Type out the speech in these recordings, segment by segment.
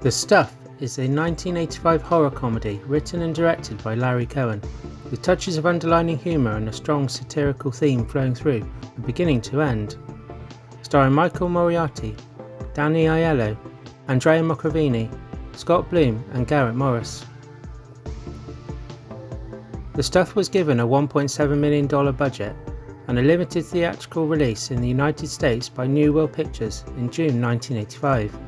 The Stuff is a 1985 horror comedy written and directed by Larry Cohen, with touches of underlining humour and a strong satirical theme flowing through from beginning to end. Starring Micheal Moriarty, Aiello, Andrea Marcovici, Scott Bloom and Garret Morris. The Stuff was given a $1.7 million budget and a limited theatrical release in the United States by New World Pictures in June 1985.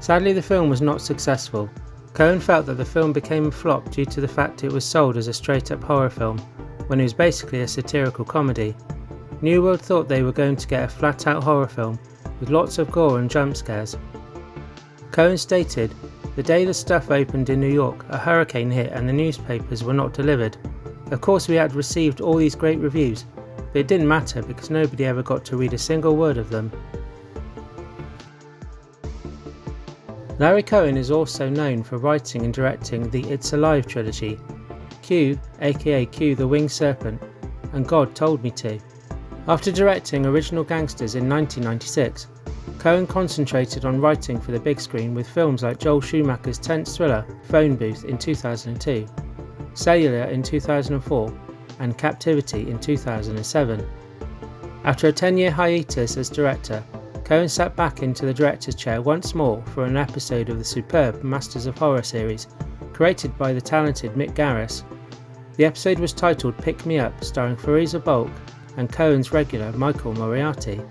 Sadly, the film was not successful. Cohen felt that the film became a flop due to the fact it was sold as a straight-up horror film, when it was basically a satirical comedy. New World thought they were going to get a flat-out horror film, with lots of gore and jump scares. Cohen stated, "The day The Stuff opened in New York, a hurricane hit and the newspapers were not delivered. Of course we had received all these great reviews, but it didn't matter because nobody ever got to read a single word of them." Larry Cohen is also known for writing and directing the It's Alive trilogy, Q, aka Q the Winged Serpent, and God Told Me To. After directing Original Gangsters in 1996, Cohen concentrated on writing for the big screen with films like Joel Schumacher's tense thriller Phone Booth in 2002, Cellular in 2004, and Captivity in 2007. After a 10-year hiatus as director, Cohen sat back into the director's chair once more for an episode of the superb Masters of Horror series, created by the talented Mick Garris. The episode was titled Pick Me Up, starring Fairuza Balk and Cohen's regular Micheal Moriarty.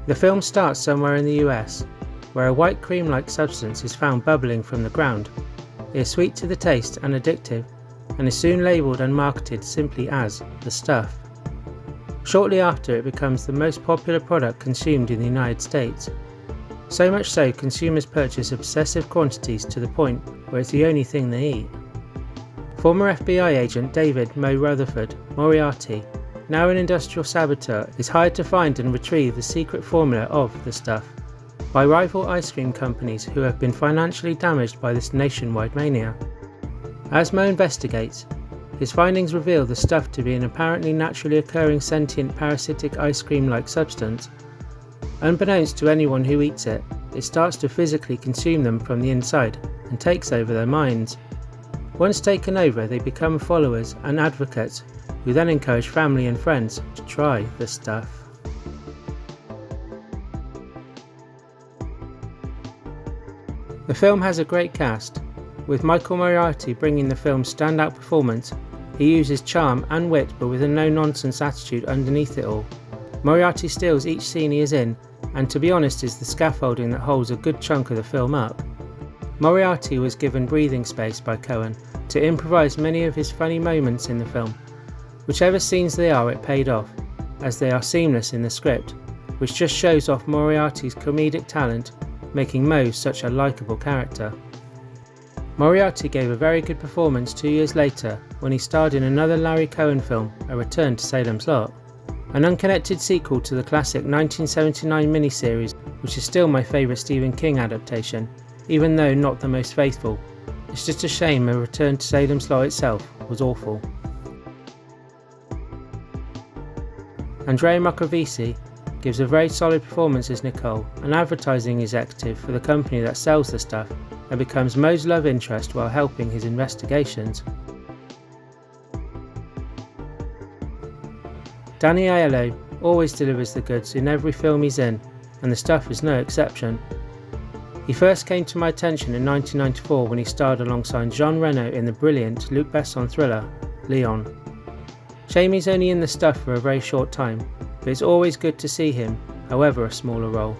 The film starts somewhere in the US, where a white cream-like substance is found bubbling from the ground. It is sweet to the taste and addictive, and is soon labelled and marketed simply as The Stuff. Shortly after, it becomes the most popular product consumed in the United States. So much so, consumers purchase obsessive quantities to the point where it's the only thing they eat. Former FBI agent David Mo Rutherford Moriarty, now an industrial saboteur, is hired to find and retrieve the secret formula of The Stuff by rival ice cream companies who have been financially damaged by this nationwide mania. As Mo investigates, his findings reveal the stuff to be an apparently naturally occurring sentient parasitic ice cream-like substance. Unbeknownst to anyone who eats it, it starts to physically consume them from the inside and takes over their minds. Once taken over, they become followers and advocates who then encourage family and friends to try the stuff. The film has a great cast, with Micheal Moriarty bringing the film's standout performance. He uses charm and wit, but with a no-nonsense attitude underneath it all. Moriarty steals each scene he is in, and to be honest is the scaffolding that holds a good chunk of the film up. Moriarty was given breathing space by Cohen to improvise many of his funny moments in the film. Whichever scenes they are, it paid off, as they are seamless in the script, which just shows off Moriarty's comedic talent, making Mo such a likeable character. Moriarty gave a very good performance 2 years later when he starred in another Larry Cohen film, A Return to Salem's Lot, an unconnected sequel to the classic 1979 miniseries, which is still my favourite Stephen King adaptation, even though not the most faithful. It's just a shame A Return to Salem's Lot itself was awful. Andrea Marcovici gives a very solid performance as Nicole, an advertising executive for the company that sells the stuff, and becomes Mo's love interest while helping his investigations. Aiello always delivers the goods in every film he's in, and The Stuff is no exception. He first came to my attention in 1994 when he starred alongside Jean Reno in the brilliant Luc Besson thriller, Leon. Shame he's only in The Stuff for a very short time, but it's always good to see him, however a smaller role.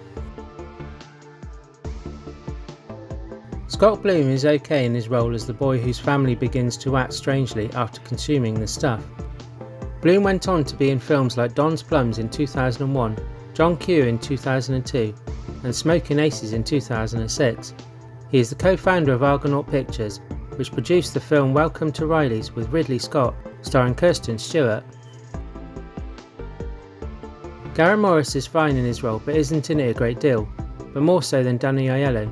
Scott Bloom is okay in his role as the boy whose family begins to act strangely after consuming the stuff. Bloom went on to be in films like Don's Plums in 2001, John Q in 2002, and Smoking Aces in 2006. He is the co-founder of Argonaut Pictures, which produced the film Welcome to Riley's with Ridley Scott, starring Kirsten Stewart. Garret Morris is fine in his role but isn't in it a great deal, but more so than Aiello.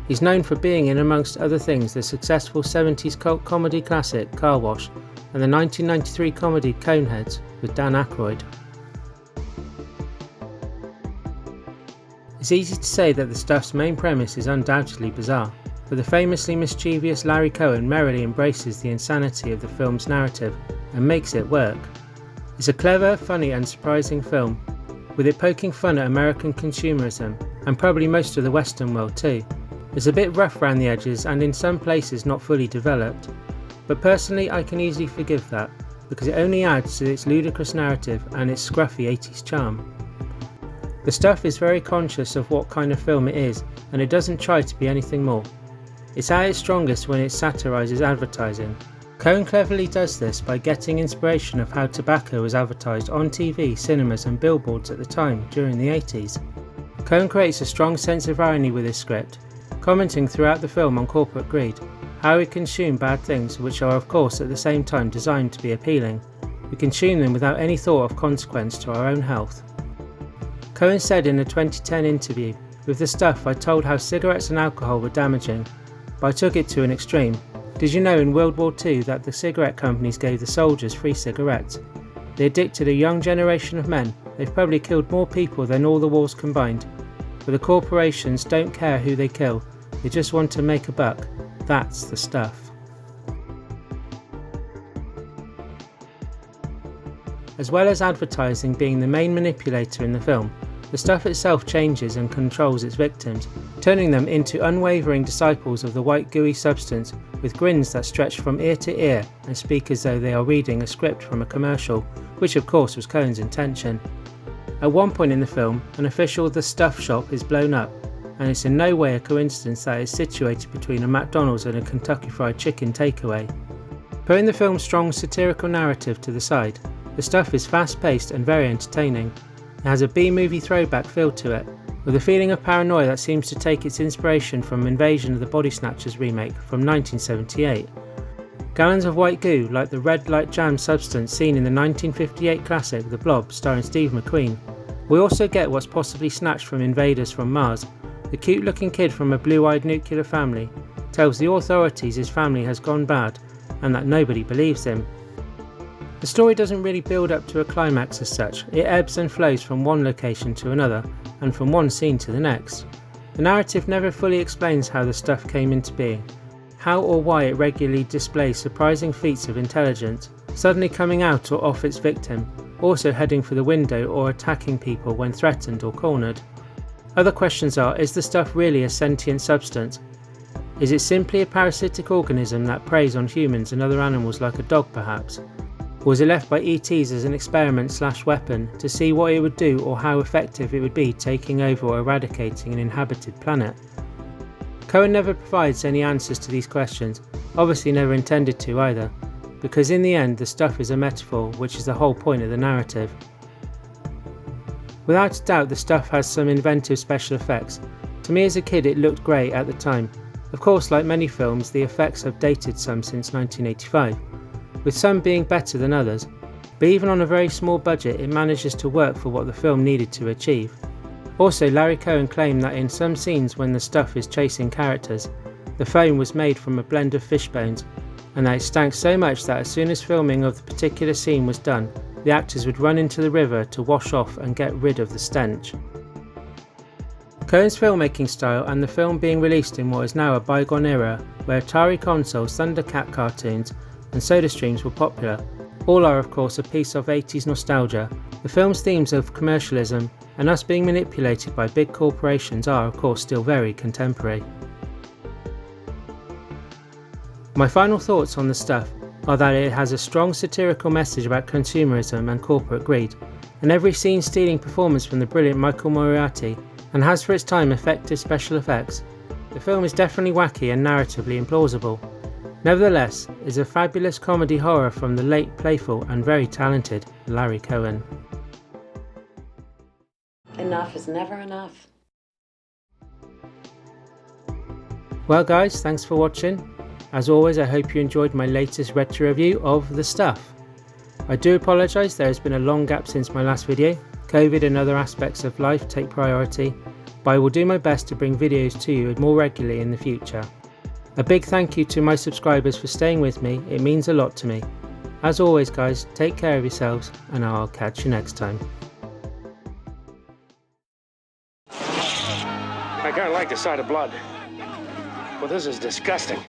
He's known for being in, amongst other things, the successful 70s cult comedy classic Car Wash and the 1993 comedy Coneheads with Dan Aykroyd. It's easy to say that the stuff's main premise is undoubtedly bizarre, but the famously mischievous Larry Cohen merrily embraces the insanity of the film's narrative and makes it work. It's a clever, funny and surprising film, with it poking fun at American consumerism, and probably most of the Western world too. It's a bit rough around the edges and in some places not fully developed, but personally I can easily forgive that, because it only adds to its ludicrous narrative and its scruffy 80s charm. The stuff is very conscious of what kind of film it is, and it doesn't try to be anything more. It's at its strongest when it satirises advertising. Cohen cleverly does this by getting inspiration of how tobacco was advertised on TV, cinemas and billboards at the time during the 80s. Cohen creates a strong sense of irony with his script, commenting throughout the film on corporate greed, how we consume bad things which are of course at the same time designed to be appealing. We consume them without any thought of consequence to our own health. Cohen said in a 2010 interview, "With the stuff I told how cigarettes and alcohol were damaging, but I took it to an extreme. Did you know in World War II that the cigarette companies gave the soldiers free cigarettes? They addicted a young generation of men. They've probably killed more people than all the wars combined. But the corporations don't care who they kill, they just want to make a buck. That's the stuff." As well as advertising being the main manipulator in the film, the stuff itself changes and controls its victims, turning them into unwavering disciples of the white gooey substance with grins that stretch from ear to ear and speak as though they are reading a script from a commercial, which of course was Cohen's intention. At one point in the film, an official The Stuff shop is blown up, and it's in no way a coincidence that it's situated between a McDonald's and a Kentucky Fried Chicken takeaway. Putting the film's strong satirical narrative to the side, the stuff is fast-paced and very entertaining. It has a B-movie throwback feel to it, with a feeling of paranoia that seems to take its inspiration from Invasion of the Body Snatchers remake from 1978. Gallons of white goo like the red light jam substance seen in the 1958 classic The Blob starring Steve McQueen. We also get what's possibly snatched from Invaders from Mars. The cute looking kid from a blue-eyed nuclear family tells the authorities his family has gone bad and that nobody believes him. The story doesn't really build up to a climax as such, it ebbs and flows from one location to another, and from one scene to the next. The narrative never fully explains how the stuff came into being, how or why it regularly displays surprising feats of intelligence, suddenly coming out or off its victim, also heading for the window or attacking people when threatened or cornered. Other questions are, is the stuff really a sentient substance? Is it simply a parasitic organism that preys on humans and other animals like a dog perhaps? Or was it left by ETs as an experiment/weapon to see what it would do or how effective it would be taking over or eradicating an inhabited planet? Cohen never provides any answers to these questions, obviously never intended to either, because in the end the stuff is a metaphor, which is the whole point of the narrative. Without a doubt the stuff has some inventive special effects. To me as a kid it looked great at the time. Of course, like many films, the effects have dated some since 1985. With some being better than others, but even on a very small budget it manages to work for what the film needed to achieve. Also, Larry Cohen claimed that in some scenes when the stuff is chasing characters, the foam was made from a blend of fish bones, and that it stank so much that as soon as filming of the particular scene was done, the actors would run into the river to wash off and get rid of the stench. Cohen's filmmaking style and the film being released in what is now a bygone era where Atari consoles, Thundercat cartoons and SodaStreams were popular, all are of course a piece of 80s nostalgia. The film's themes of commercialism and us being manipulated by big corporations are of course still very contemporary. My final thoughts on the stuff are that it has a strong satirical message about consumerism and corporate greed, and every scene stealing performance from the brilliant Micheal Moriarty, and has for its time effective special effects. The film is definitely wacky and narratively implausible. Nevertheless, it is a fabulous comedy horror from the late playful and very talented Larry Cohen. Enough is never enough. Well guys, thanks for watching. As always, I hope you enjoyed my latest retro review of The Stuff. I do apologise, there has been a long gap since my last video. COVID and other aspects of life take priority, but I will do my best to bring videos to you more regularly in the future. A big thank you to my subscribers for staying with me, it means a lot to me. As always guys, take care of yourselves and I'll catch you next time. I kind of like the sight of blood. Well, this is disgusting.